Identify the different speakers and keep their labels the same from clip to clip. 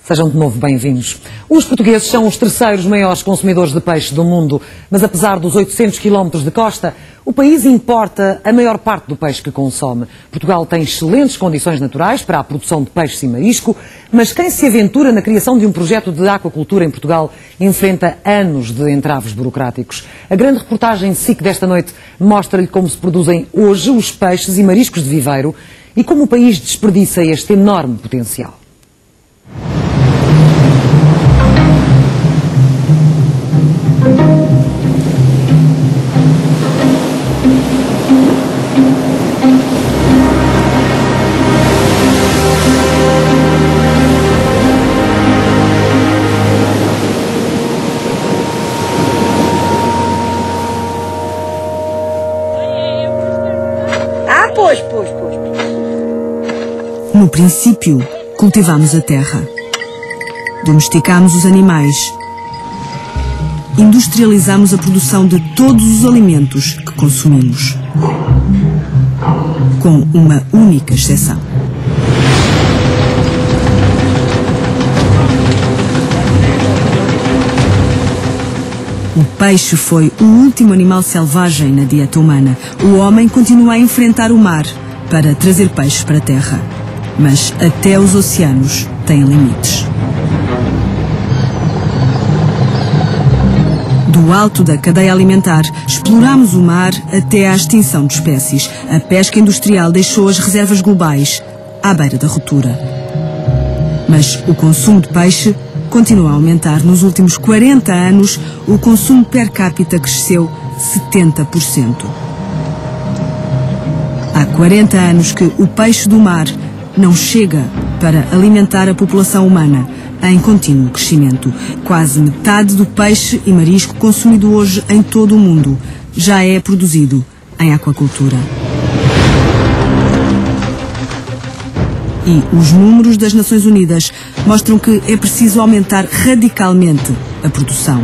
Speaker 1: Sejam de novo bem-vindos. Os portugueses são os terceiros maiores consumidores de peixe do mundo, mas apesar dos 800 quilómetros de costa, o país importa a maior parte do peixe que consome. Portugal tem excelentes condições naturais para a produção de peixes e marisco, mas quem se aventura na criação de um projeto de aquacultura em Portugal enfrenta anos de entraves burocráticos. A grande reportagem SIC desta noite mostra-lhe como se produzem hoje os peixes e mariscos de viveiro e como o país desperdiça este enorme potencial.
Speaker 2: No princípio, cultivamos a terra, domesticamos os animais, industrializamos a produção de todos os alimentos que consumimos, com uma única exceção. O peixe foi o último animal selvagem na dieta humana. O homem continua a enfrentar o mar para trazer peixe para a terra. Mas até os oceanos têm limites. Do alto da cadeia alimentar, exploramos o mar até à extinção de espécies. A pesca industrial deixou as reservas globais à beira da ruptura. Mas o consumo de peixe continua a aumentar. Nos últimos 40 anos, o consumo per capita cresceu 70%. Há 40 anos que o peixe do mar não chega para alimentar a população humana em contínuo crescimento. Quase metade do peixe e marisco consumido hoje em todo o mundo já é produzido em aquacultura. E os números das Nações Unidas mostram que é preciso aumentar radicalmente a produção.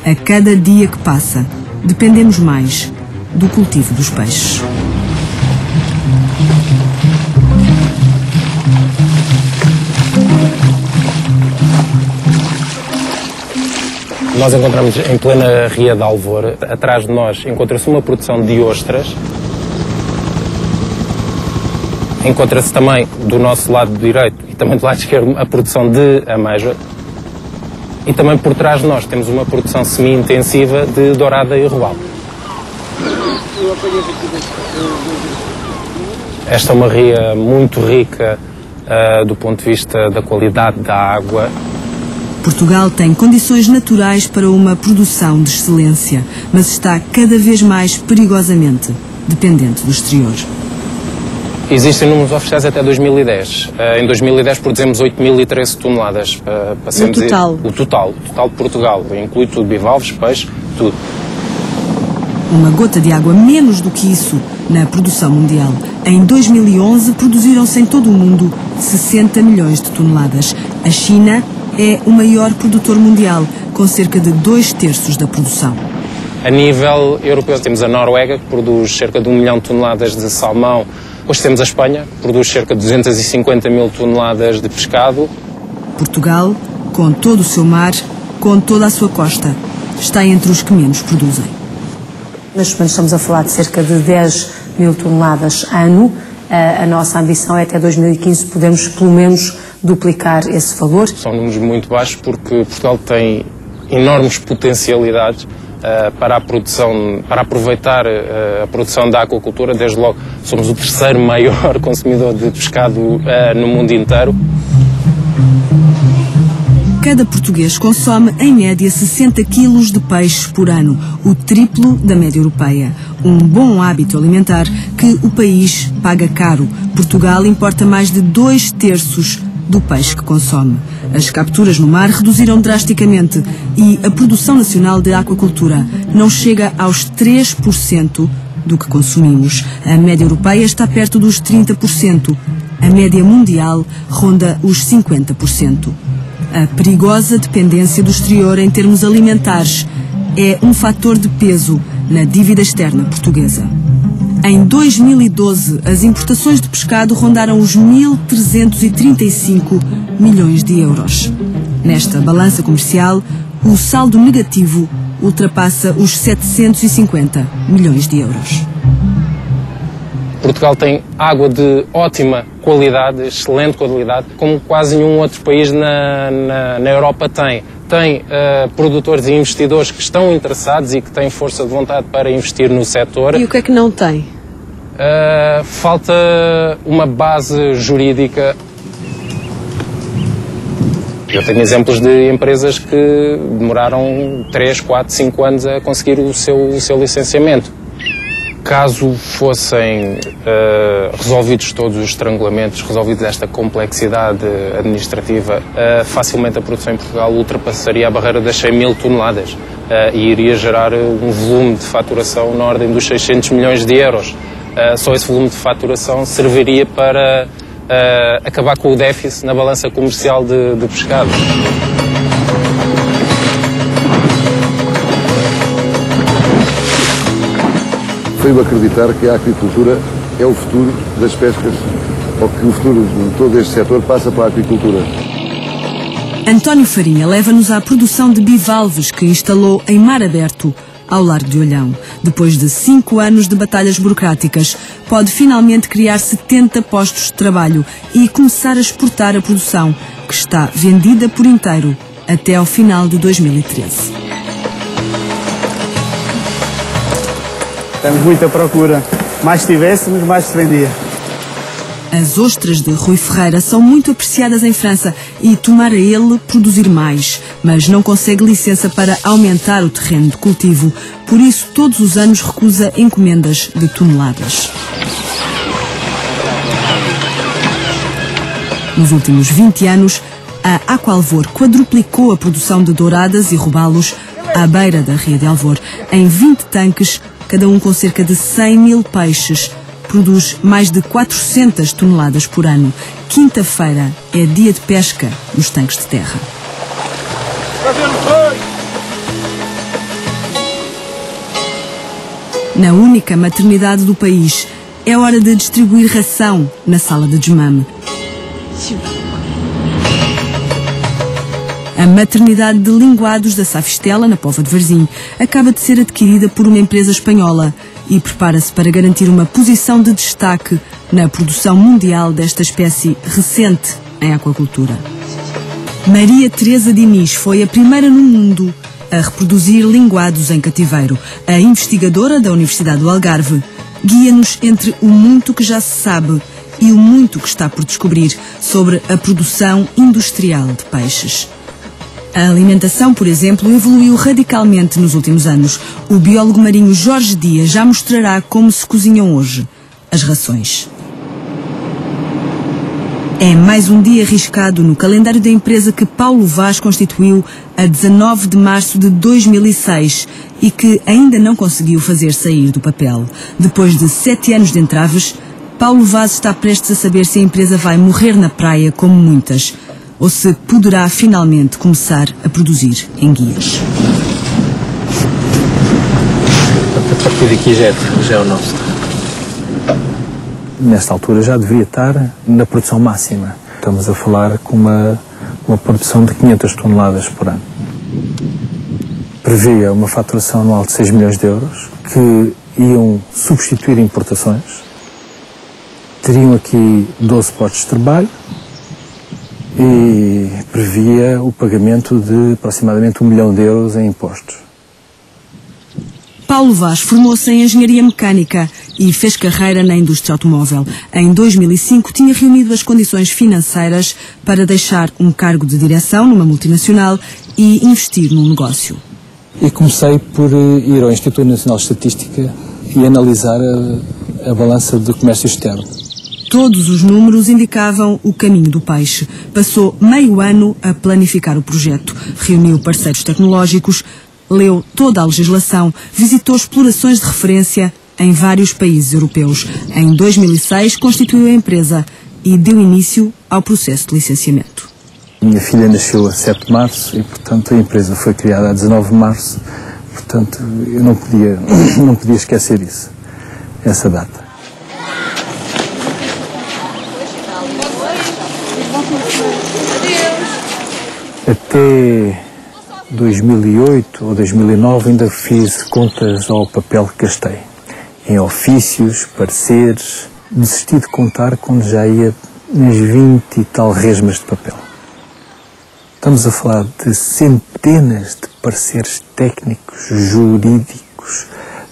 Speaker 2: A cada dia que passa, dependemos mais do cultivo dos peixes.
Speaker 3: Nós encontramos em plena Ria de Alvor, atrás de nós encontra-se uma produção de ostras, encontra-se também do nosso lado direito e também do lado esquerdo a produção de ameijoa e também por trás de nós temos uma produção semi-intensiva de dourada e robalo. Esta é uma ria muito rica do ponto de vista da qualidade da água.
Speaker 2: Portugal tem condições naturais para uma produção de excelência, mas está cada vez mais perigosamente dependente do exterior.
Speaker 3: Existem números oficiais até 2010. Em 2010 produzimos 8.013 toneladas.
Speaker 2: O total?
Speaker 3: O total de Portugal. Inclui tudo, bivalves, peixe, tudo.
Speaker 2: Uma gota de água menos do que isso na produção mundial. Em 2011 produziram-se em todo o mundo 60 milhões de toneladas. A China é o maior produtor mundial, com cerca de 2/3 da produção.
Speaker 3: A nível europeu temos a Noruega, que produz cerca de 1 milhão de toneladas de salmão. Depois temos a Espanha, que produz cerca de 250 mil toneladas de pescado.
Speaker 2: Portugal, com todo o seu mar, com toda a sua costa, está entre os que menos produzem.
Speaker 4: Neste momento estamos a falar de cerca de 10 mil toneladas ano. A nossa ambição é até 2015 podemos pelo menos duplicar esse valor.
Speaker 3: São números muito baixos porque Portugal tem enormes potencialidades para a produção, para aproveitar a produção da aquacultura. Desde logo somos o terceiro maior consumidor de pescado no mundo inteiro.
Speaker 2: Cada português consome, em média, 60 quilos de peixe por ano, o triplo da média europeia. Um bom hábito alimentar que o país paga caro. Portugal importa mais de 2/3 do peixe que consome. As capturas no mar reduziram drasticamente e a produção nacional de aquacultura não chega aos 3% do que consumimos. A média europeia está perto dos 30%. A média mundial ronda os 50%. A perigosa dependência do exterior em termos alimentares é um fator de peso na dívida externa portuguesa. Em 2012, as importações de pescado rondaram os 1.335 milhões de euros. Nesta balança comercial, o saldo negativo ultrapassa os 750 milhões de euros.
Speaker 3: Portugal tem água de ótima qualidade, excelente qualidade, como quase nenhum outro país na Europa tem. Tem produtores e investidores que estão interessados e que têm força de vontade para investir no setor.
Speaker 2: E o que é que não tem?
Speaker 3: Falta uma base jurídica. Eu tenho exemplos de empresas que demoraram 3, 4, 5 anos a conseguir o seu licenciamento. Caso fossem resolvidos todos os estrangulamentos, resolvidos esta complexidade administrativa, facilmente a produção em Portugal ultrapassaria a barreira das 100 mil toneladas e iria gerar um volume de faturação na ordem dos 600 milhões de euros. Só esse volume de faturação serviria para acabar com o déficit na balança comercial de pescado.
Speaker 5: Veio acreditar que a agricultura é o futuro das pescas, ou que o futuro de todo este setor passa pela agricultura.
Speaker 2: António Farinha leva-nos à produção de bivalves que instalou em mar aberto, ao largo de Olhão. Depois de 5 anos de batalhas burocráticas, pode finalmente criar 70 postos de trabalho e começar a exportar a produção, que está vendida por inteiro até ao final de 2013.
Speaker 6: Temos muita procura. Mais tivéssemos, mais se vendia.
Speaker 2: As ostras de Rui Ferreira são muito apreciadas em França e tomara ele produzir mais, mas não consegue licença para aumentar o terreno de cultivo. Por isso, todos os anos recusa encomendas de toneladas. Nos últimos 20 anos, a Aqualvor quadruplicou a produção de douradas e robalos à beira da Ria de Alvor, em 20 tanques, cada um com cerca de 100 mil peixes. Produz mais de 400 toneladas por ano. Quinta-feira é dia de pesca nos tanques de terra. Na única maternidade do país, é hora de distribuir ração na sala de desmame. A maternidade de linguados da Safistela, na Póvoa de Varzim, acaba de ser adquirida por uma empresa espanhola e prepara-se para garantir uma posição de destaque na produção mundial desta espécie recente em aquacultura. Maria Teresa Diniz foi a primeira no mundo a reproduzir linguados em cativeiro. A investigadora da Universidade do Algarve guia-nos entre o muito que já se sabe e o muito que está por descobrir sobre a produção industrial de peixes. A alimentação, por exemplo, evoluiu radicalmente nos últimos anos. O biólogo marinho Jorge Dias já mostrará como se cozinham hoje as rações. É mais um dia arriscado no calendário da empresa que Paulo Vaz constituiu a 19 de março de 2006 e que ainda não conseguiu fazer sair do papel. Depois de 7 anos de entraves, Paulo Vaz está prestes a saber se a empresa vai morrer na praia como muitas, ou se poderá finalmente começar a produzir enguias.
Speaker 7: A partir daqui já é o nosso. Nesta altura já deveria estar na produção máxima. Estamos a falar com uma produção de 500 toneladas por ano. Previa uma faturação anual de 6 milhões de euros, que iam substituir importações. Teriam aqui 12 postos de trabalho, e previa o pagamento de aproximadamente 1 milhão de euros em impostos.
Speaker 2: Paulo Vaz formou-se em engenharia mecânica e fez carreira na indústria automóvel. Em 2005 tinha reunido as condições financeiras para deixar um cargo de direção numa multinacional e investir num negócio.
Speaker 7: E comecei por ir ao Instituto Nacional de Estatística e analisar a balança do comércio externo.
Speaker 2: Todos os números indicavam o caminho do peixe. Passou meio ano a planificar o projeto. Reuniu parceiros tecnológicos, leu toda a legislação, visitou explorações de referência em vários países europeus. Em 2006, constituiu a empresa e deu início ao processo de licenciamento.
Speaker 7: Minha filha nasceu a 7 de março e, portanto, a empresa foi criada a 19 de março. Portanto, eu não podia esquecer isso. essa data. Até 2008 ou 2009 ainda fiz contas ao papel que gastei. Em ofícios, pareceres, desisti de contar quando já ia nas 20 e tal resmas de papel. Estamos a falar de centenas de pareceres técnicos, jurídicos,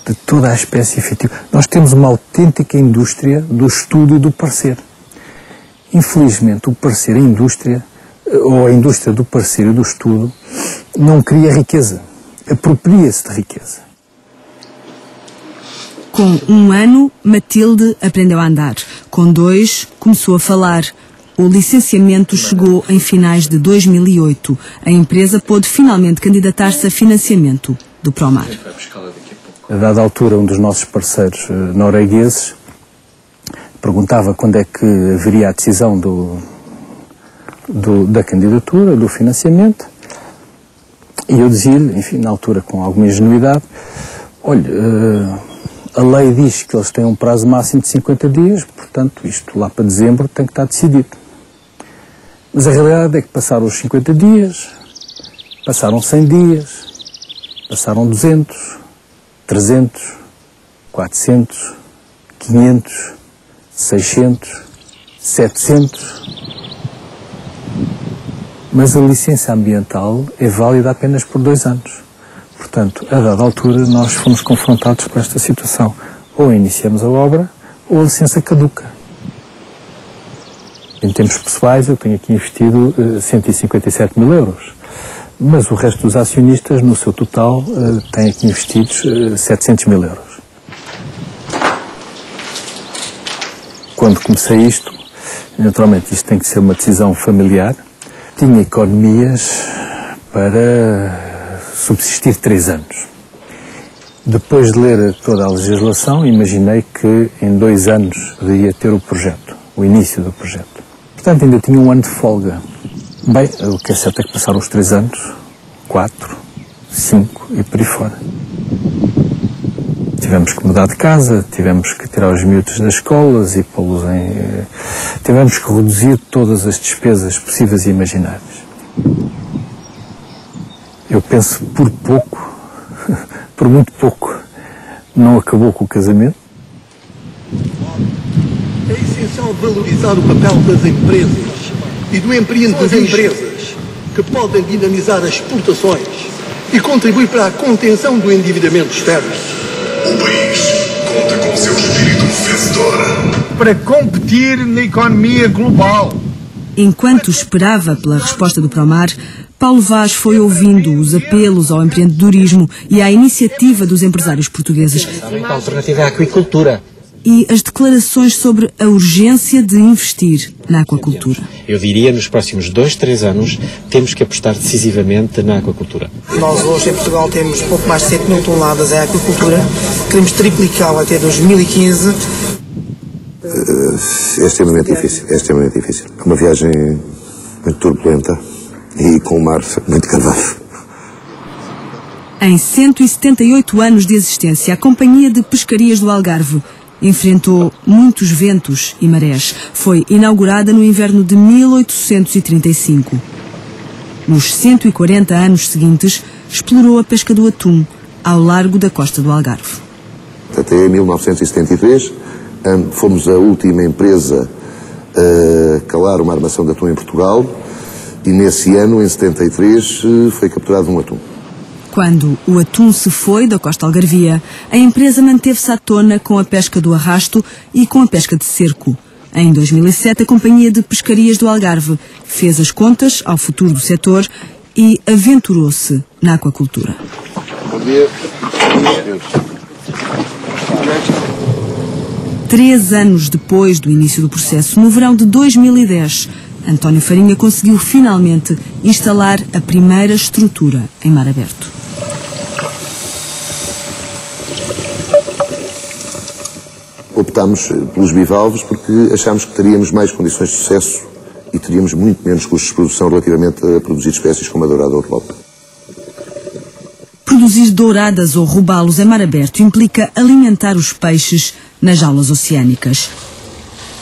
Speaker 7: de toda a espécie efetiva. Nós temos uma autêntica indústria do estudo e do parecer. Infelizmente, o parecer, a indústria, ou a indústria do parecer e do estudo, não cria riqueza, apropria-se de riqueza.
Speaker 2: Com 1 ano, Matilde aprendeu a andar. Com 2, começou a falar. O licenciamento chegou em finais de 2008. A empresa pôde finalmente candidatar-se a financiamento do Promar.
Speaker 7: A dada altura, um dos nossos parceiros noruegueses perguntava quando é que haveria a decisão da candidatura, do financiamento, e eu dizia-lhe, enfim, na altura com alguma ingenuidade, olha, a lei diz que eles têm um prazo máximo de 50 dias, portanto, isto lá para dezembro tem que estar decidido. Mas a realidade é que passaram os 50 dias, passaram 100 dias, passaram 200, 300, 400, 500, 600, 700... Mas a licença ambiental é válida apenas por 2 anos. Portanto, a dada altura, nós fomos confrontados com esta situação. Ou iniciamos a obra, ou a licença caduca. Em termos pessoais, eu tenho aqui investido 157 mil euros. Mas o resto dos acionistas, no seu total, tem aqui investidos 700 mil euros. Quando comecei isto, naturalmente isto tem que ser uma decisão familiar. Tinha economias para subsistir 3 anos. Depois de ler toda a legislação, imaginei que em 2 anos poderia ter o projeto, o início do projeto. Portanto, ainda tinha 1 ano de folga. Bem, o que é certo é que passaram os 3 anos, 4, 5 e por aí fora. Tivemos que mudar de casa, tivemos que tirar os miúdos das escolas e pô-los em... Tivemos que reduzir todas as despesas possíveis e imagináveis. Eu penso por pouco, por muito pouco, não acabou com o casamento.
Speaker 8: É essencial valorizar o papel das empresas e do empreendedorismo que podem dinamizar as exportações e contribuir para a contenção do endividamento externo.
Speaker 9: O país conta com o seu espírito vencedor
Speaker 8: para competir na economia global.
Speaker 2: Enquanto esperava pela resposta do Promar, Paulo Vaz foi ouvindo os apelos ao empreendedorismo e à iniciativa dos empresários portugueses.
Speaker 10: A alternativa é a aquicultura.
Speaker 2: E as declarações sobre a urgência de investir na aquacultura.
Speaker 10: Eu diria, nos próximos 2, 3 anos, temos que apostar decisivamente na aquacultura.
Speaker 11: Nós hoje em Portugal temos pouco mais de 7 mil toneladas em aquacultura. Queremos triplicá-la até 2015.
Speaker 5: É extremamente difícil, É uma viagem muito turbulenta e com o mar muito cavado.
Speaker 2: Em 178 anos de existência, a Companhia de Pescarias do Algarve enfrentou muitos ventos e marés. Foi inaugurada no inverno de 1835. Nos 140 anos seguintes, explorou a pesca do atum ao largo da costa do Algarve.
Speaker 5: Até 1973, fomos a última empresa a calar uma armação de atum em Portugal e nesse ano, em 73, foi capturado um atum.
Speaker 2: Quando o atum se foi da costa algarvia, a empresa manteve-se à tona com a pesca do arrasto e com a pesca de cerco. Em 2007, a Companhia de Pescarias do Algarve fez as contas ao futuro do setor e aventurou-se na aquacultura.
Speaker 5: Bom dia.
Speaker 2: 3 anos depois do início do processo, no verão de 2010, António Farinha conseguiu finalmente instalar a primeira estrutura em mar aberto.
Speaker 5: Optámos pelos bivalves porque achámos que teríamos mais condições de sucesso e teríamos muito menos custos de produção relativamente a produzir espécies como a dourada ou o robalo.
Speaker 2: Produzir douradas ou robalos em mar aberto implica alimentar os peixes nas jaulas oceânicas.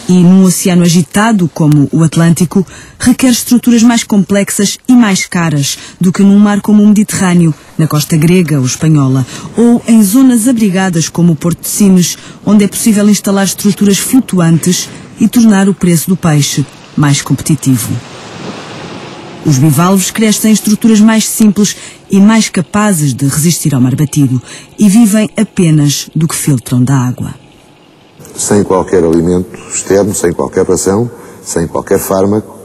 Speaker 2: E num oceano agitado como o Atlântico, requer estruturas mais complexas e mais caras do que num mar como o Mediterrâneo, na costa grega ou espanhola, ou em zonas abrigadas como o Porto de Sines, onde é possível instalar estruturas flutuantes e tornar o preço do peixe mais competitivo. Os bivalves crescem em estruturas mais simples e mais capazes de resistir ao mar batido e vivem apenas do que filtram da água.
Speaker 5: Sem qualquer alimento externo, sem qualquer ração, sem qualquer fármaco,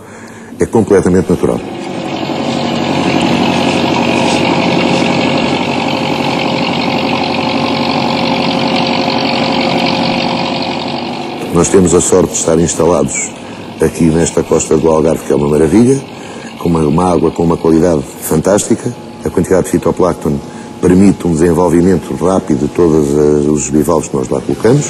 Speaker 5: é completamente natural. Nós temos a sorte de estar instalados aqui nesta costa do Algarve, que é uma maravilha, com uma água com uma qualidade fantástica. A quantidade de fitoplâncton permite um desenvolvimento rápido de todos os bivalves que nós lá colocamos.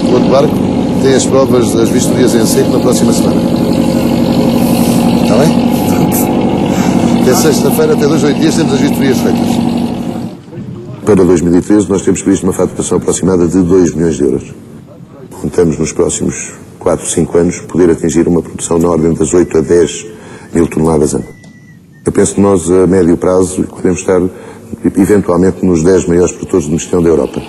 Speaker 5: O outro barco tem as provas das vistorias em seco na próxima semana. Está bem? Até sexta-feira, até 2 ou 8 dias, temos as vistorias feitas. Para 2013, nós temos previsto uma faturação aproximada de 2 milhões de euros. Contamos nos próximos 4, 5 anos poder atingir uma produção na ordem das 8 a 10 mil toneladas ano. Eu penso que nós, a médio prazo, podemos estar eventualmente nos 10 maiores produtores de mexilhão da Europa.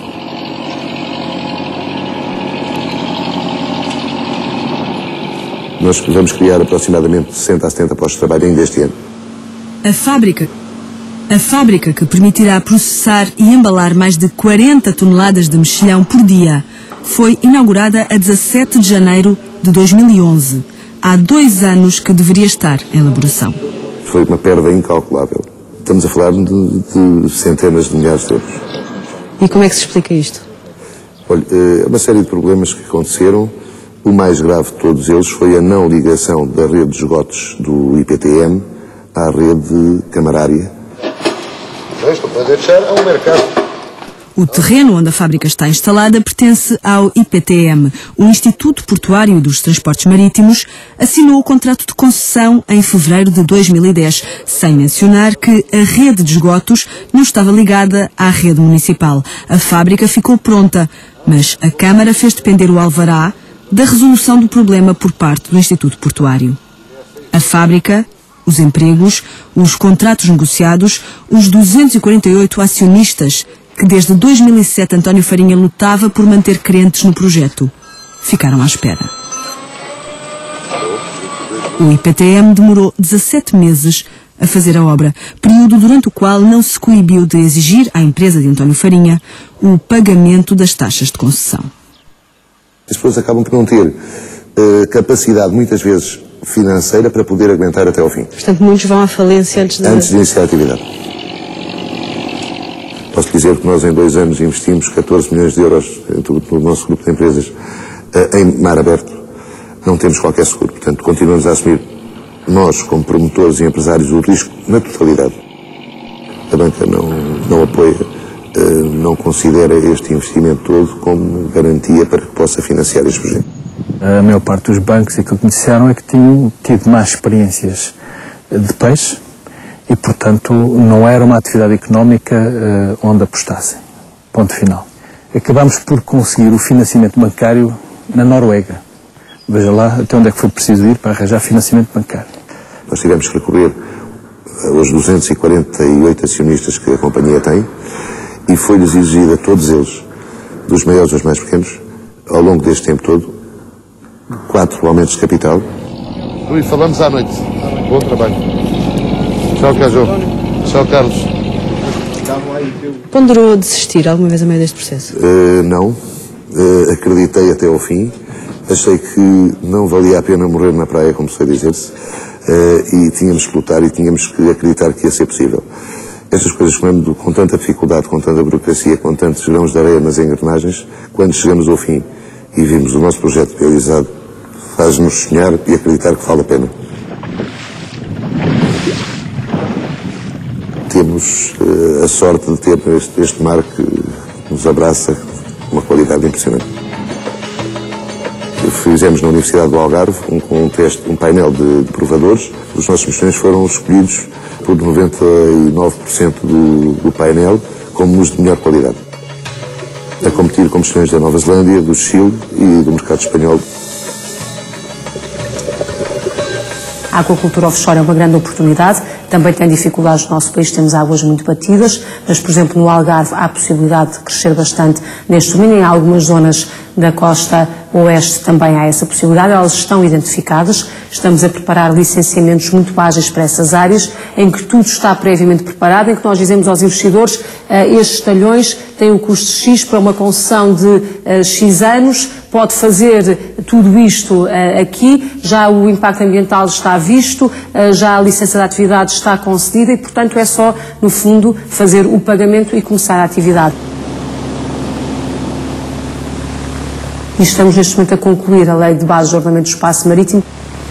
Speaker 5: Nós vamos criar aproximadamente 60 a 70 postos de trabalho ainda este ano.
Speaker 2: A fábrica que permitirá processar e embalar mais de 40 toneladas de mexilhão por dia foi inaugurada a 17 de janeiro de 2011. Há 2 anos que deveria estar em elaboração.
Speaker 5: Foi uma perda incalculável. Estamos a falar de centenas de milhares de euros.
Speaker 12: E como é que se explica isto?
Speaker 5: Olha, uma série de problemas que aconteceram. O mais grave de todos eles foi a não ligação da rede de esgotos do IPTM à rede camarária.
Speaker 2: O terreno onde a fábrica está instalada pertence ao IPTM. O Instituto Portuário dos Transportes Marítimos assinou o contrato de concessão em fevereiro de 2010, sem mencionar que a rede de esgotos não estava ligada à rede municipal. A fábrica ficou pronta, mas a Câmara fez depender o alvará da resolução do problema por parte do Instituto Portuário. A fábrica, os empregos, os contratos negociados, os 248 acionistas que desde 2007 António Farinha lutava por manter crentes no projeto, ficaram à espera. O IPTM demorou 17 meses a fazer a obra, período durante o qual não se coibiu de exigir à empresa de António Farinha o pagamento das taxas de concessão.
Speaker 5: As pessoas acabam por não ter capacidade, muitas vezes, financeira para poder aguentar até ao fim.
Speaker 12: Portanto, muitos vão à falência antes
Speaker 5: de iniciar a atividade. Posso dizer que nós em 2 anos investimos 14 milhões de euros no nosso grupo de empresas em mar aberto. Não temos qualquer seguro. Portanto, continuamos a assumir, nós, como promotores e empresários, o risco na totalidade. A banca não apoia, não considera este investimento todo como garantia para que possa financiar este projeto.
Speaker 7: A maior parte dos bancos, aquilo que me disseram é que tinham tido más experiências de peixe e, portanto, não era uma atividade económica onde apostassem. Ponto final. Acabámos por conseguir o financiamento bancário na Noruega. Veja lá até onde é que foi preciso ir para arranjar financiamento bancário.
Speaker 5: Nós tivemos que recorrer aos 248 acionistas que a companhia tem e foi-lhes exigida a todos eles, dos maiores aos mais pequenos, ao longo deste tempo todo, 4 aumentos de capital. Rui, falamos à noite. Bom trabalho. Tchau, Cajô. Tchau, Carlos.
Speaker 12: Ponderou desistir alguma vez a meio deste processo?
Speaker 5: Não. Acreditei até ao fim. Achei que não valia a pena morrer na praia, como se foi dizer-se. E tínhamos que lutar e tínhamos que acreditar que ia ser possível. Estas coisas com tanta dificuldade, com tanta burocracia, com tantos grãos de areia nas engrenagens, quando chegamos ao fim e vimos o nosso projeto realizado, faz-nos sonhar e acreditar que vale a pena. Temos a sorte de ter este mar que nos abraça com uma qualidade impressionante. Fizemos na Universidade do Algarve um painel de provadores. Os nossos mexilhões foram escolhidos por 99% do painel como os de melhor qualidade. a competir com questões da Nova Zelândia, do Chile e do mercado espanhol.
Speaker 4: A aquacultura offshore é uma grande oportunidade, também tem dificuldades no nosso país, temos águas muito batidas, mas, por exemplo, no Algarve há a possibilidade de crescer bastante neste domínio, em algumas zonas da costa oeste também há essa possibilidade, elas estão identificadas, estamos a preparar licenciamentos muito ágeis para essas áreas, em que tudo está previamente preparado, em que nós dizemos aos investidores, estes talhões têm um custo X para uma concessão de X anos, pode fazer tudo isto aqui, já o impacto ambiental está visto, já a licença de atividade está concedida e, portanto, é só, no fundo, fazer o pagamento e começar a atividade. E estamos neste momento a concluir a Lei de Bases do Ordenamento do Espaço Marítimo.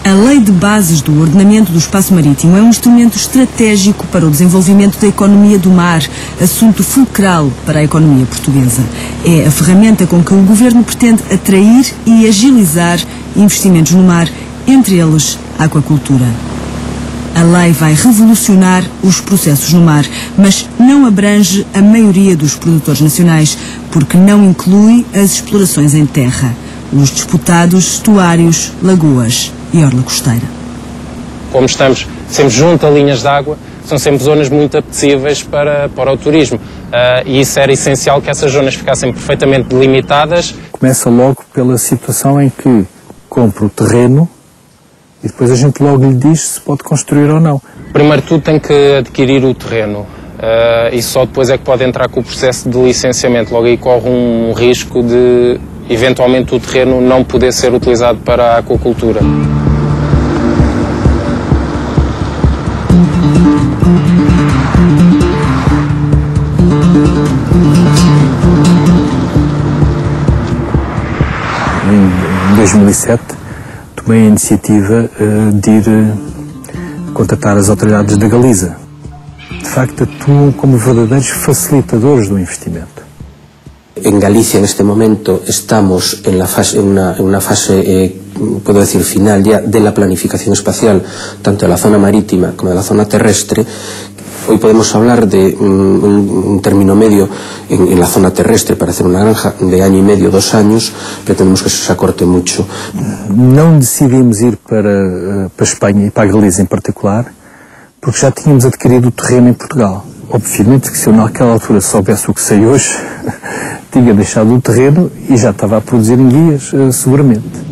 Speaker 2: A Lei de Bases do Ordenamento do Espaço Marítimo é um instrumento estratégico para o desenvolvimento da economia do mar, assunto fulcral para a economia portuguesa. É a ferramenta com que o Governo pretende atrair e agilizar investimentos no mar, entre eles a aquacultura. A lei vai revolucionar os processos no mar, mas não abrange a maioria dos produtores nacionais, porque não inclui as explorações em terra, os disputados estuários, lagoas e orla costeira.
Speaker 3: Como estamos sempre junto a linhas de água, são sempre zonas muito apetecíveis para o turismo. E isso era essencial que essas zonas ficassem perfeitamente delimitadas.
Speaker 7: Começa logo pela situação em que compra o terreno e depois a gente logo lhe diz se pode construir ou não.
Speaker 3: Primeiro de tudo tem que adquirir o terreno e só depois é que pode entrar com o processo de licenciamento. Logo aí corre um risco de, eventualmente, o terreno não poder ser utilizado para a aquacultura.
Speaker 7: Em 2007 tomei a iniciativa de ir contratar as autoridades da Galiza. De facto, atuam como verdadeiros facilitadores do investimento.
Speaker 13: En Galicia, en este momento, estamos en una fase, puedo decir, final ya de la planificación espacial, tanto de la zona marítima como de la zona terrestre. Hoy podemos hablar de un término medio en la zona terrestre para hacer una granja de año y medio, 2 años, pretendemos que eso se acorte mucho.
Speaker 7: Não decidimos ir para a Espanha e para a Galiza em particular, porque já tínhamos adquirido o terreno em Portugal. Obviamente que se eu naquela altura soubesse o que sei hoje, tinha deixado o terreno e já estava a produzir em guias, seguramente.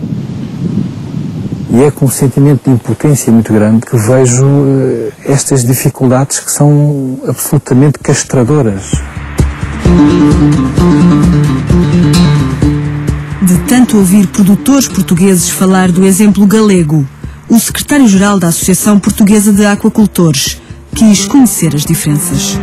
Speaker 7: E é com um sentimento de impotência muito grande que vejo estas dificuldades que são absolutamente castradoras.
Speaker 2: De tanto ouvir produtores portugueses falar do exemplo galego, o secretário-geral da Associação Portuguesa de Aquacultores quis conhecer as diferenças.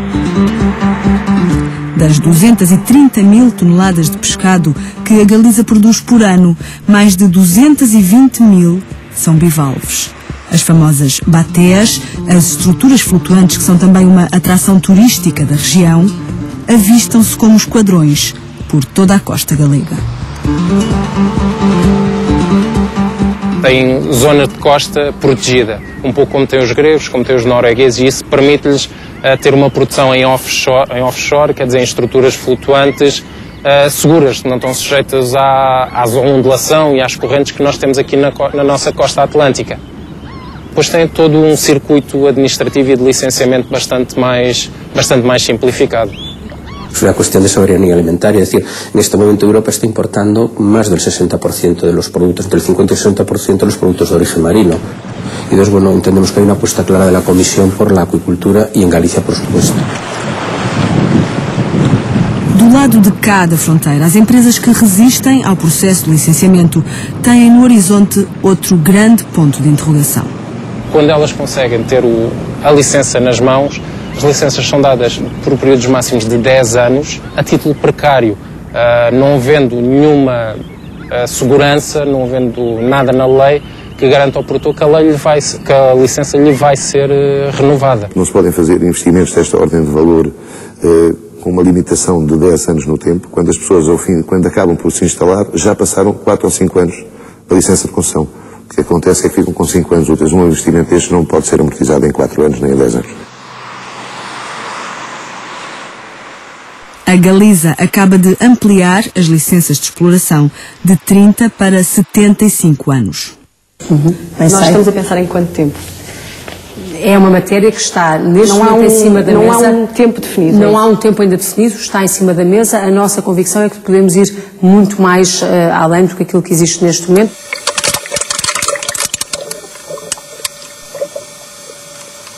Speaker 2: Das 230 mil toneladas de pescado que a Galiza produz por ano, mais de 220 mil são bivalves. As famosas bateas, as estruturas flutuantes que são também uma atração turística da região, avistam-se como esquadrões por toda a costa galega.
Speaker 3: Tem zona de costa protegida, um pouco como tem os gregos, como tem os noruegueses, e isso permite-lhes ter uma produção em offshore, quer dizer, em estruturas flutuantes seguras, não estão sujeitas à ondulação e às correntes que nós temos aqui na nossa costa atlântica. Depois tem todo um circuito administrativo e de licenciamento bastante mais simplificado.
Speaker 13: Es una cuestión de soberanía alimentaria, es decir, en este momento Europa está importando más del 60% de los productos, entre el 50 y el 60% de los productos de origen marino. Y entonces, bueno, entendemos que hay una apuesta clara de la Comisión por la acuicultura y en Galicia, por supuesto.
Speaker 2: Do lado de cá da fronteira, as empresas que resistem ao processo de licenciamento têm no horizonte outro grande ponto de interrogação.
Speaker 3: Quando elas conseguem ter a licença nas mãos, as licenças são dadas por períodos máximos de 10 anos, a título precário, não havendo nenhuma segurança, não havendo nada na lei que garanta ao produtor que a licença lhe vai ser renovada.
Speaker 5: Não se podem fazer investimentos desta ordem de valor com uma limitação de 10 anos no tempo, quando as pessoas, ao fim, quando acabam por se instalar, já passaram 4 ou 5 anos da licença de concessão. O que acontece é que ficam com 5 anos úteis. Um investimento deste não pode ser amortizado em 4 anos nem em 10 anos.
Speaker 2: A A Galiza acaba de ampliar as licenças de exploração de 30 para 75 anos.
Speaker 12: Nós estamos a pensar em quanto tempo?
Speaker 4: É uma matéria que está neste momento em cima da mesa.
Speaker 12: Não há um tempo definido.
Speaker 4: Não há um tempo ainda definido, está em cima da mesa. A nossa convicção é que podemos ir muito mais além do que aquilo que existe neste momento.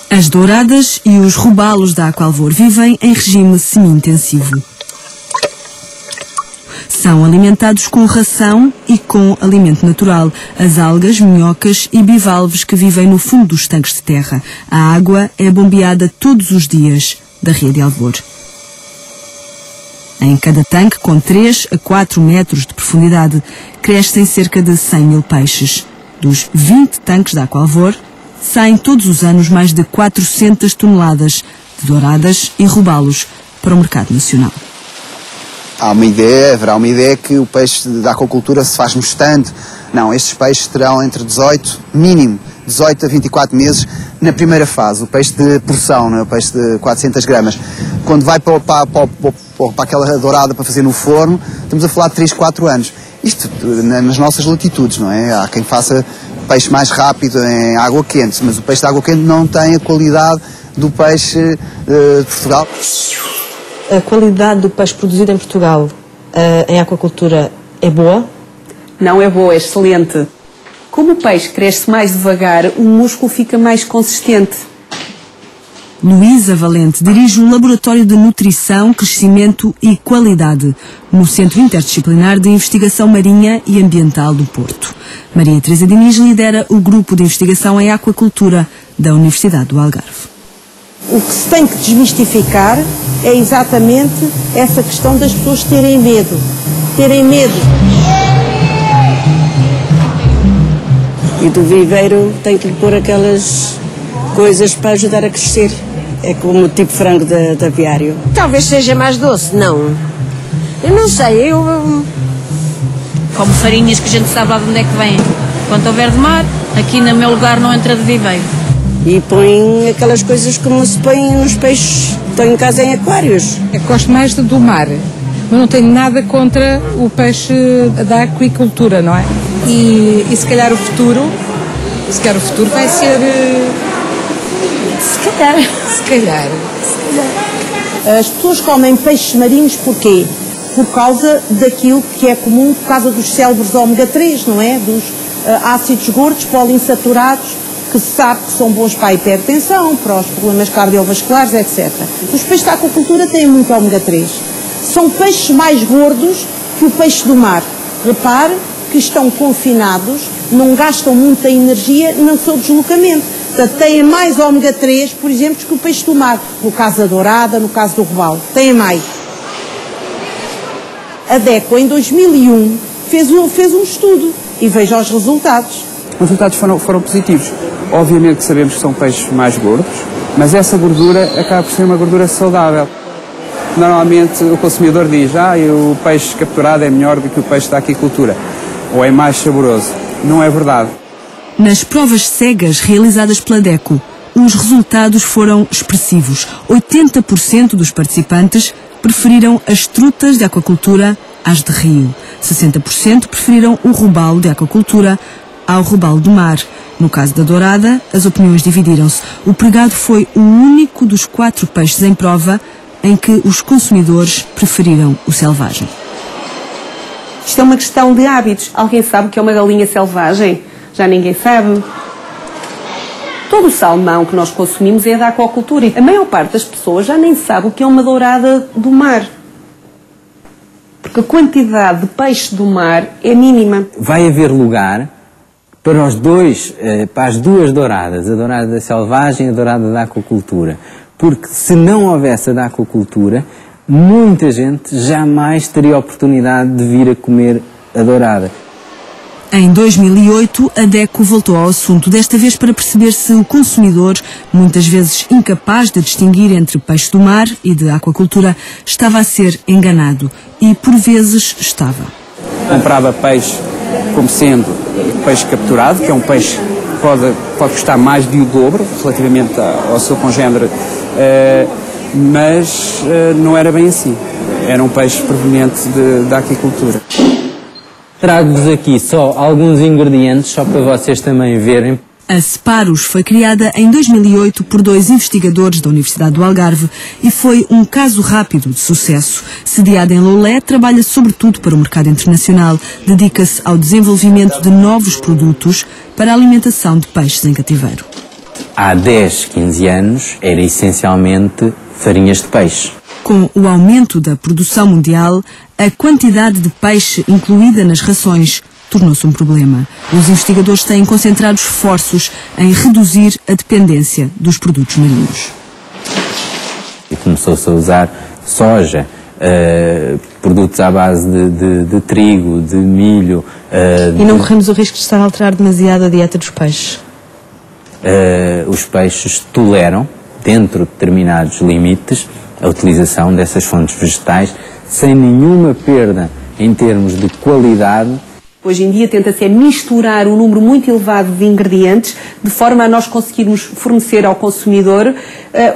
Speaker 2: As douradas e os robalos da Aqualvor vivem em regime semi-intensivo. São alimentados com ração e com alimento natural, as algas, minhocas e bivalves que vivem no fundo dos tanques de terra. A água é bombeada todos os dias da Ria de Alvor. Em cada tanque, com 3 a 4 metros de profundidade, crescem cerca de 100 mil peixes. Dos 20 tanques da Aqualvor, saem todos os anos mais de 400 toneladas de douradas e robalos para o mercado nacional.
Speaker 14: Haverá uma ideia que o peixe da aquacultura se faz no estande. Não, estes peixes terão entre 18 a 24 meses na primeira fase, o peixe de porção, o peixe de 400 gramas. Quando vai para aquela dourada para fazer no forno, estamos a falar de 3, 4 anos. Isto nas nossas latitudes, não é? Há quem faça peixe mais rápido em água quente, mas o peixe de água quente não tem a qualidade do peixe de Portugal.
Speaker 12: A qualidade do peixe produzido em Portugal em aquacultura é boa?
Speaker 15: Não é boa, é excelente. Como o peixe cresce mais devagar, o músculo fica mais consistente.
Speaker 2: Luísa Valente dirige um laboratório de nutrição, crescimento e qualidade no Centro Interdisciplinar de Investigação Marinha e Ambiental do Porto. Maria Teresa Diniz lidera o grupo de investigação em aquacultura da Universidade do Algarve.
Speaker 16: O que se tem que desmistificar é exatamente essa questão das pessoas terem medo. Terem medo.
Speaker 17: E do viveiro tem que lhe pôr aquelas coisas para ajudar a crescer. É como o tipo frango de aviário.
Speaker 18: Talvez seja mais doce, não? Eu não sei,
Speaker 19: Como farinhas que a gente sabe lá de onde é que vem. Quanto houver de mar, aqui no meu lugar não entra de viveiro.
Speaker 17: E põem aquelas coisas como se põem nos peixes que estão em casa em aquários.
Speaker 20: Eu gosto mais do mar, mas não tenho nada contra o peixe da aquicultura, não é? E se calhar o futuro vai ser... Se calhar.
Speaker 16: As pessoas comem peixes marinhos porquê? Por causa daquilo que é comum, por causa dos célebres ômega 3, não é? Dos ácidos gordos poliinsaturados, que se sabe que são bons para a hipertensão, para os problemas cardiovasculares, etc. Os peixes da aquacultura têm muito ômega 3. São peixes mais gordos que o peixe do mar. Repare que estão confinados, não gastam muita energia no seu deslocamento. Portanto, têm mais ômega 3, por exemplo, que o peixe do mar. No caso da dourada, no caso do robalo. Têm mais. A DECO, em 2001, fez um estudo e veja os resultados.
Speaker 6: Os resultados foram positivos. Obviamente que sabemos que são peixes mais gordos, mas essa gordura acaba por ser uma gordura saudável. Normalmente o consumidor diz, o peixe capturado é melhor do que o peixe da aquicultura, ou é mais saboroso. Não é verdade.
Speaker 2: Nas provas cegas realizadas pela DECO, os resultados foram expressivos. 80% dos participantes preferiram as trutas de aquacultura às de rio. 60% preferiram o robalo de aquacultura ao robalo do mar. No caso da dourada, as opiniões dividiram-se. O pregado foi o único dos 4 peixes em prova em que os consumidores preferiram o selvagem.
Speaker 15: Isto é uma questão de hábitos. Alguém sabe o que é uma galinha selvagem? Já ninguém sabe. Todo o salmão que nós consumimos é da aquacultura e a maior parte das pessoas já nem sabe o que é uma dourada do mar. Porque a quantidade de peixe do mar é mínima.
Speaker 21: Vai haver lugar para as duas douradas, a dourada da selvagem e a dourada da aquacultura. Porque se não houvesse a da aquacultura, muita gente jamais teria oportunidade de vir a comer a dourada.
Speaker 2: Em 2008, a DECO voltou ao assunto, desta vez para perceber se o consumidor, muitas vezes incapaz de distinguir entre peixe do mar e de aquacultura, estava a ser enganado. E, por vezes, estava.
Speaker 6: Comprava peixe como sendo peixe capturado, que é um peixe que pode custar mais de o dobro relativamente ao seu congénere, mas não era bem assim. era um peixe proveniente da aquicultura.
Speaker 21: Trago-vos aqui só alguns ingredientes, só para vocês também verem.
Speaker 2: A Separos foi criada em 2008 por 2 investigadores da Universidade do Algarve e foi um caso rápido de sucesso. Sediada em Loulé, trabalha sobretudo para o mercado internacional. Dedica-se ao desenvolvimento de novos produtos para a alimentação de peixes em cativeiro.
Speaker 21: Há 10, 15 anos era essencialmente farinhas de peixe.
Speaker 2: Com o aumento da produção mundial, a quantidade de peixe incluída nas rações tornou-se um problema. Os investigadores têm concentrado esforços em reduzir a dependência dos produtos marinhos.
Speaker 21: E começou-se a usar soja, produtos à base de trigo, de milho.
Speaker 12: E não corremos o risco de estar a alterar demasiado a dieta dos peixes?
Speaker 21: Os peixes toleram, dentro de determinados limites, a utilização dessas fontes vegetais sem nenhuma perda em termos de qualidade.
Speaker 15: Hoje em dia tenta-se misturar um número muito elevado de ingredientes de forma a nós conseguirmos fornecer ao consumidor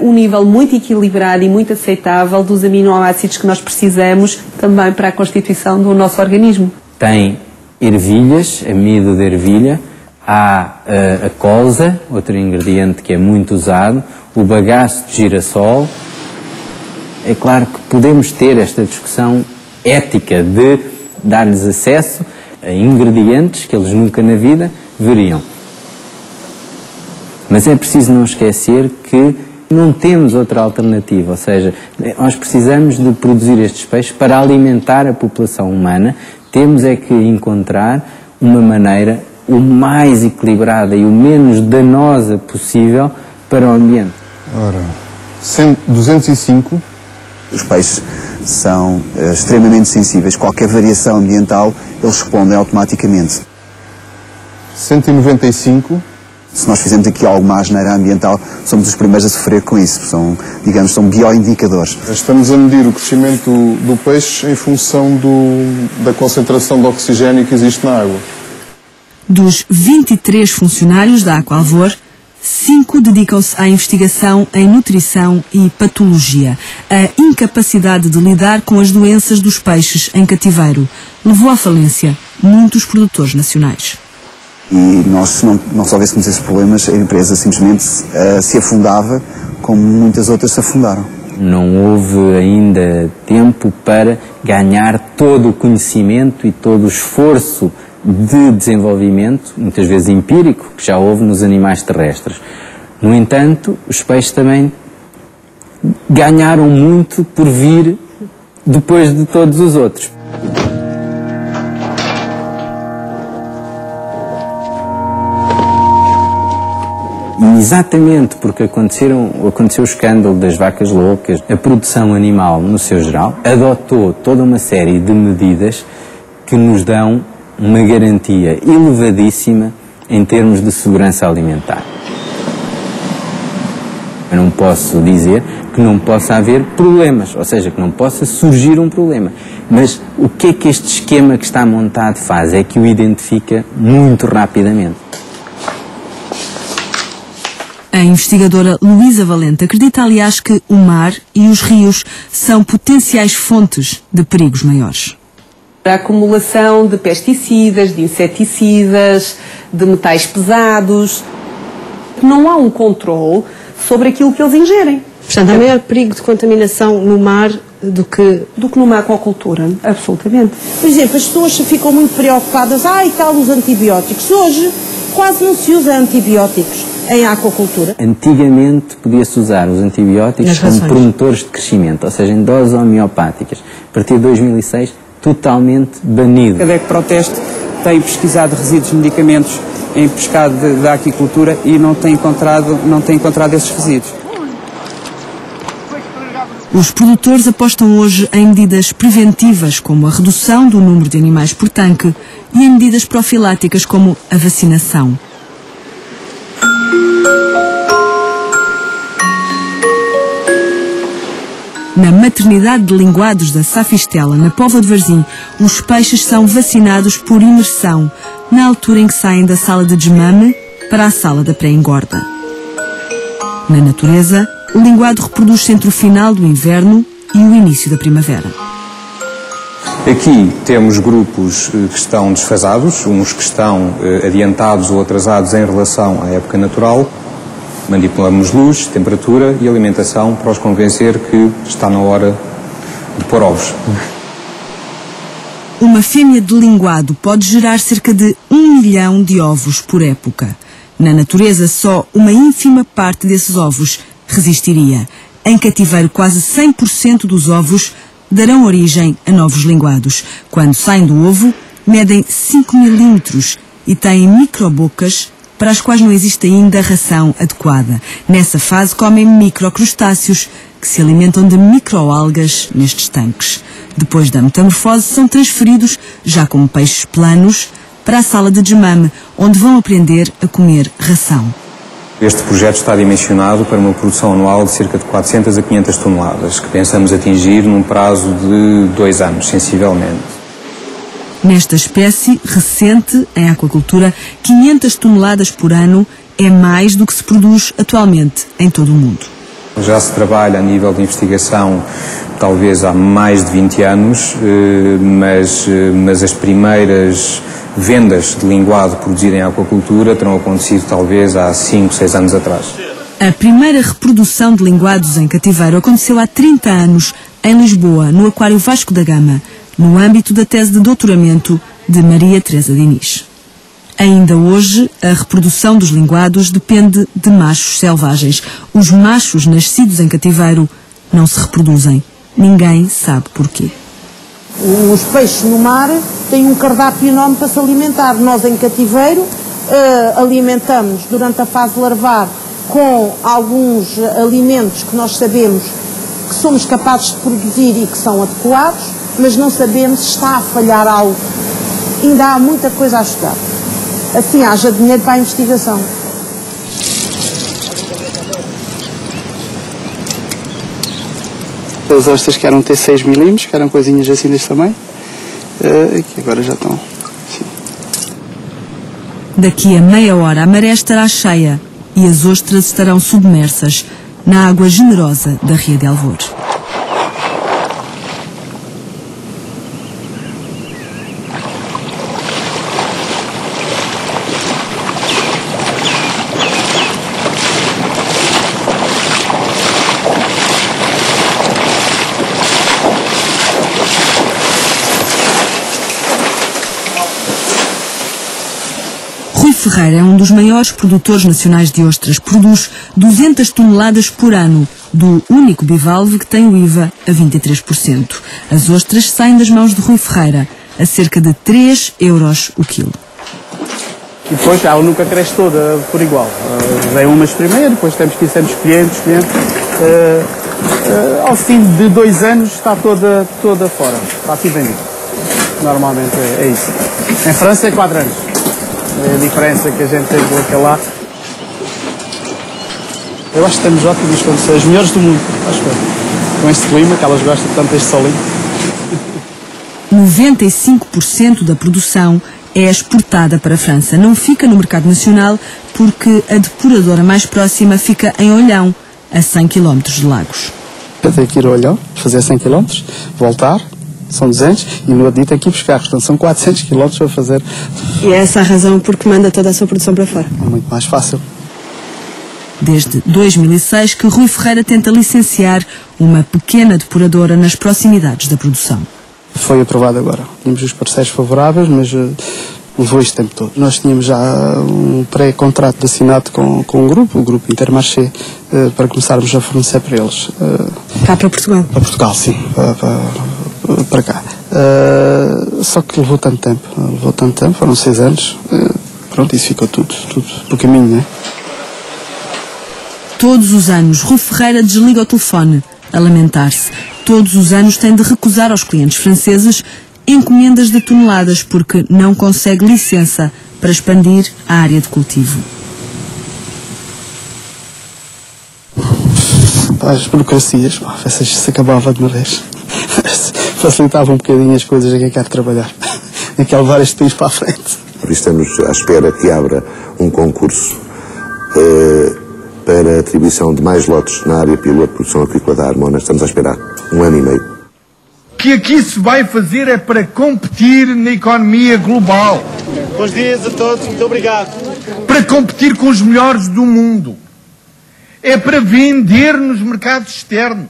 Speaker 15: um nível muito equilibrado e muito aceitável dos aminoácidos que nós precisamos também para a constituição do nosso organismo.
Speaker 21: Tem ervilhas, amido de ervilha, há a colza, outro ingrediente que é muito usado, o bagaço de girassol. É claro que podemos ter esta discussão ética de dar-lhes acesso a ingredientes que eles nunca na vida veriam. Mas é preciso não esquecer que não temos outra alternativa, ou seja, nós precisamos de produzir estes peixes para alimentar a população humana, temos é que encontrar uma maneira o mais equilibrada e o menos danosa possível para o ambiente.
Speaker 1: Ora, 205.
Speaker 14: Os peixes são extremamente sensíveis. Qualquer variação ambiental, eles respondem automaticamente.
Speaker 1: 195.
Speaker 14: Se nós fizermos aqui alguma asneira ambiental, somos os primeiros a sofrer com isso. São bioindicadores.
Speaker 1: Estamos a medir o crescimento do peixe em função da concentração de oxigênio que existe na água.
Speaker 2: Dos 23 funcionários da Aqualvor, 5 dedicam-se à investigação em nutrição e patologia. A incapacidade de lidar com as doenças dos peixes em cativeiro levou à falência muitos produtores nacionais.
Speaker 14: E nós, se não resolvêssemos esses problemas, a empresa simplesmente se afundava, como muitas outras se afundaram.
Speaker 21: Não houve ainda tempo para ganhar todo o conhecimento e todo o esforço de desenvolvimento, muitas vezes empírico, que já houve nos animais terrestres. No entanto, os peixes também ganharam muito por vir depois de todos os outros. E exatamente porque aconteceu o escândalo das vacas loucas, a produção animal, no seu geral, adotou toda uma série de medidas que nos dão uma garantia elevadíssima em termos de segurança alimentar. Eu não posso dizer que não possa haver problemas, ou seja, que não possa surgir um problema. Mas o que é que este esquema que está montado faz? É que o identifica muito rapidamente.
Speaker 2: A investigadora Luísa Valente acredita, aliás, que o mar e os rios são potenciais fontes de perigos maiores.
Speaker 15: A acumulação de pesticidas, de inseticidas, de metais pesados. Não há um controle sobre aquilo que eles ingerem.
Speaker 12: Portanto, há maior perigo de contaminação no mar do que
Speaker 15: numa aquacultura, absolutamente.
Speaker 16: Por exemplo, as pessoas ficam muito preocupadas, e tal, os antibióticos. Hoje quase não se usa antibióticos em aquacultura.
Speaker 21: Antigamente podia-se usar os antibióticos como promotores de crescimento, ou seja, em doses homeopáticas. A partir de 2006, totalmente banido.
Speaker 6: A CADEC Proteste tem pesquisado resíduos de medicamentos em pescado da aquicultura e não tem encontrado esses resíduos.
Speaker 2: Os produtores apostam hoje em medidas preventivas, como a redução do número de animais por tanque, e em medidas profiláticas, como a vacinação. Na maternidade de linguados da Safistela, na Póvoa de Varzim, os peixes são vacinados por imersão, na altura em que saem da sala de desmame para a sala da pré-engorda. Na natureza, o linguado reproduz-se entre o final do inverno e o início da primavera.
Speaker 9: Aqui temos grupos que estão desfasados, uns que estão adiantados ou atrasados em relação à época natural. Manipulamos luz, temperatura e alimentação para os convencer que está na hora de pôr ovos.
Speaker 2: Uma fêmea de linguado pode gerar cerca de 1 milhão de ovos por época. Na natureza, só uma ínfima parte desses ovos resistiria. Em cativeiro, quase 100% dos ovos darão origem a novos linguados. Quando saem do ovo, medem 5 milímetros e têm microbocas para as quais não existe ainda ração adequada. Nessa fase, comem microcrustáceos que se alimentam de microalgas nestes tanques. Depois da metamorfose, são transferidos, já como peixes planos, para a sala de desmame, onde vão aprender a comer ração.
Speaker 9: Este projeto está dimensionado para uma produção anual de cerca de 400 a 500 toneladas, que pensamos atingir num prazo de 2 anos, sensivelmente.
Speaker 2: Nesta espécie recente, em aquacultura, 500 toneladas por ano é mais do que se produz atualmente em todo o mundo.
Speaker 9: Já se trabalha a nível de investigação talvez há mais de 20 anos, mas as primeiras vendas de linguado produzido em aquacultura terão acontecido talvez há 5, 6 anos atrás.
Speaker 2: A primeira reprodução de linguados em cativeiro aconteceu há 30 anos em Lisboa, no Aquário Vasco da Gama, no âmbito da tese de doutoramento de Maria Teresa Diniz. Ainda hoje, a reprodução dos linguados depende de machos selvagens. Os machos nascidos em cativeiro não se reproduzem. Ninguém sabe porquê.
Speaker 16: Os peixes no mar têm um cardápio enorme para se alimentar. Nós, em cativeiro, alimentamos durante a fase larvar com alguns alimentos que nós sabemos que somos capazes de produzir e que são adequados, mas não sabemos se está a falhar algo. Ainda há muita coisa a estudar. Assim haja dinheiro para a investigação.
Speaker 6: As ostras que eram ter 6 milímetros, que eram coisinhas assim deste tamanho, que agora já estão assim.
Speaker 2: Daqui a meia hora a maré estará cheia e as ostras estarão submersas na água generosa da Ria de Alvor. Rui Ferreira é um dos maiores produtores nacionais de ostras. Produz 200 toneladas por ano do único bivalve que tem o IVA a 23%. As ostras saem das mãos de Rui Ferreira a cerca de 3 euros o quilo.
Speaker 6: E depois ela nunca cresce toda por igual. Vem umas primeiro, depois temos que ir sempre escolhendo. Ao fim de 2 anos está toda fora. Está tudo vendido. Normalmente é isso. Em França é 4 anos. É a diferença que a gente tem com aquele lá. Eu acho que temos ótimas condições, as melhores do mundo, acho que com este clima, que elas gostam tanto deste solinho.
Speaker 2: 95% da produção é exportada para a França. Não fica no mercado nacional porque a depuradora mais próxima fica em Olhão, a 100 km de Lagos.
Speaker 6: Eu tenho que ir a Olhão, fazer 100 km, voltar. São 200 e no outro dia tem que ir buscar, portanto são 400 km para fazer.
Speaker 12: E é essa a razão por que manda toda a sua produção para fora?
Speaker 6: É muito mais fácil.
Speaker 2: Desde 2006 que Rui Ferreira tenta licenciar uma pequena depuradora nas proximidades da produção.
Speaker 6: Foi aprovado agora. Tínhamos os parceiros favoráveis, mas levou este tempo todo. Nós tínhamos já um pré-contrato assinado com o grupo Intermarché, para começarmos a fornecer para eles.
Speaker 12: Cá para Portugal?
Speaker 6: Para Portugal, sim. Para cá. Só que levou tanto tempo, foram 6 anos, pronto, isso ficou tudo pelo caminho, não é?
Speaker 2: Todos os anos, Rui Ferreira desliga o telefone a lamentar-se. Todos os anos tem de recusar aos clientes franceses encomendas de toneladas porque não consegue licença para expandir a área de cultivo.
Speaker 6: As burocracias, se acabava de uma vez. Facilitava um bocadinho as coisas a quem quer trabalhar. Tem que levar este país para a frente.
Speaker 5: Estamos à espera que abra um concurso para a atribuição de mais lotes na área piloto de produção agrícola da Armona. Estamos a esperar 1 ano e meio.
Speaker 8: que aqui se vai fazer é para competir na economia global.
Speaker 22: Bons dias a todos, muito obrigado.
Speaker 8: Para competir com os melhores do mundo. É para vender nos mercados externos.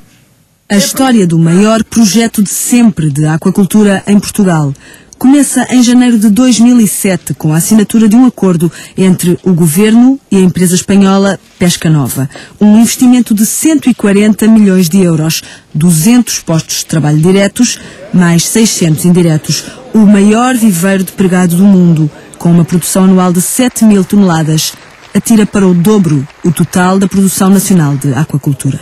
Speaker 2: A história do maior projeto de sempre de aquacultura em Portugal começa em janeiro de 2007 com a assinatura de um acordo entre o Governo e a empresa espanhola Pesca Nova. Um investimento de 140 milhões de euros, 200 postos de trabalho diretos, mais 600 indiretos. O maior viveiro de pregado do mundo, com uma produção anual de 7 mil toneladas, atira para o dobro o total da produção nacional de aquacultura.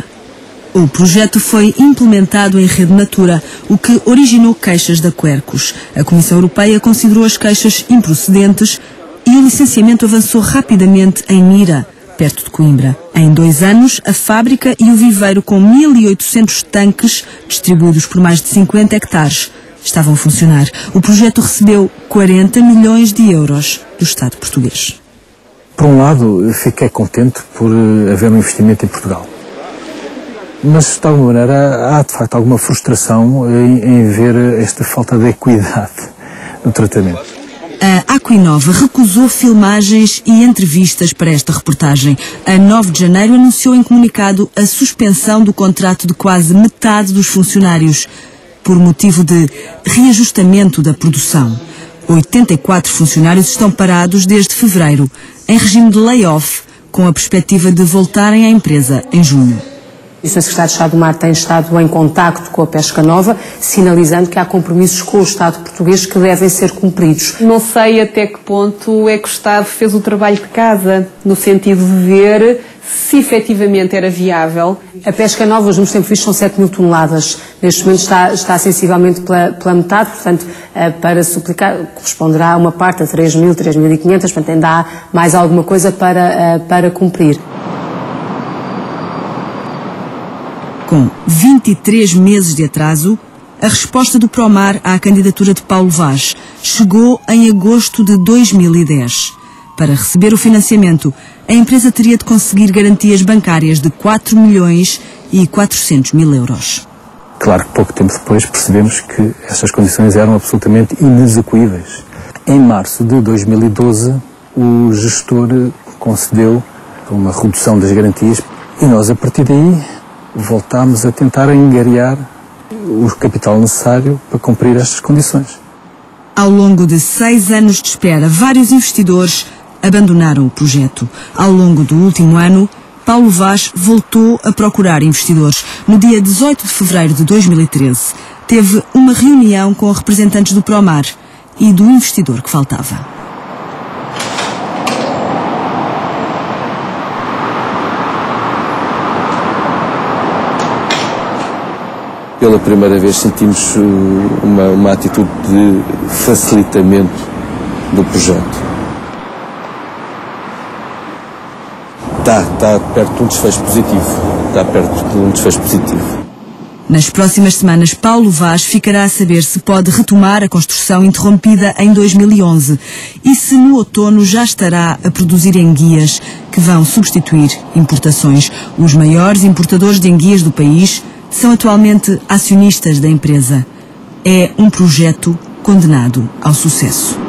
Speaker 2: O projeto foi implementado em rede Natura, o que originou queixas da Quercus. A Comissão Europeia considerou as queixas improcedentes e o licenciamento avançou rapidamente em Mira, perto de Coimbra. Em 2 anos, a fábrica e o viveiro com 1.800 tanques, distribuídos por mais de 50 hectares, estavam a funcionar. O projeto recebeu 40 milhões de euros do Estado português.
Speaker 7: Por um lado, fiquei contente por haver um investimento em Portugal. Mas, de alguma maneira, há de facto alguma frustração em ver esta falta de equidade no tratamento.
Speaker 2: A Aquinova recusou filmagens e entrevistas para esta reportagem. A 9 de janeiro anunciou em comunicado a suspensão do contrato de quase metade dos funcionários, por motivo de reajustamento da produção. 84 funcionários estão parados desde fevereiro, em regime de layoff, com a perspectiva de voltarem à empresa em junho.
Speaker 4: O Sr. Secretário de Estado do Mar tem estado em contacto com a Pesca Nova, sinalizando que há compromissos com o Estado português que devem ser cumpridos.
Speaker 15: Não sei até que ponto é que o Estado fez o trabalho de casa, no sentido de ver se efetivamente era viável.
Speaker 4: A Pesca Nova, os números sempre vistos, são 7 mil toneladas. Neste momento está sensivelmente pela metade, portanto, para suplicar, corresponderá a uma parte a 3.000, 3.500, portanto, ainda há mais alguma coisa para cumprir.
Speaker 2: Com 23 meses de atraso, a resposta do Promar à candidatura de Paulo Vaz chegou em agosto de 2010. Para receber o financiamento, a empresa teria de conseguir garantias bancárias de 4 milhões e 400 mil euros.
Speaker 7: Claro que pouco tempo depois percebemos que essas condições eram absolutamente inexecuíveis. Em março de 2012, o gestor concedeu uma redução das garantias e nós, a partir daí, voltámos a tentar angariar o capital necessário para cumprir estas condições.
Speaker 2: Ao longo de 6 anos de espera, vários investidores abandonaram o projeto. Ao longo do último ano, Paulo Vaz voltou a procurar investidores. No dia 18 de fevereiro de 2013, teve uma reunião com representantes do Promar e do investidor que faltava.
Speaker 23: Pela primeira vez sentimos uma atitude de facilitamento do projeto. Está perto de um desfecho positivo. Está perto de um desfecho positivo.
Speaker 2: Nas próximas semanas, Paulo Vaz ficará a saber se pode retomar a construção interrompida em 2011 e se no outono já estará a produzir enguias que vão substituir importações. Os maiores importadores de enguias do país são atualmente acionistas da empresa. É um projeto condenado ao sucesso.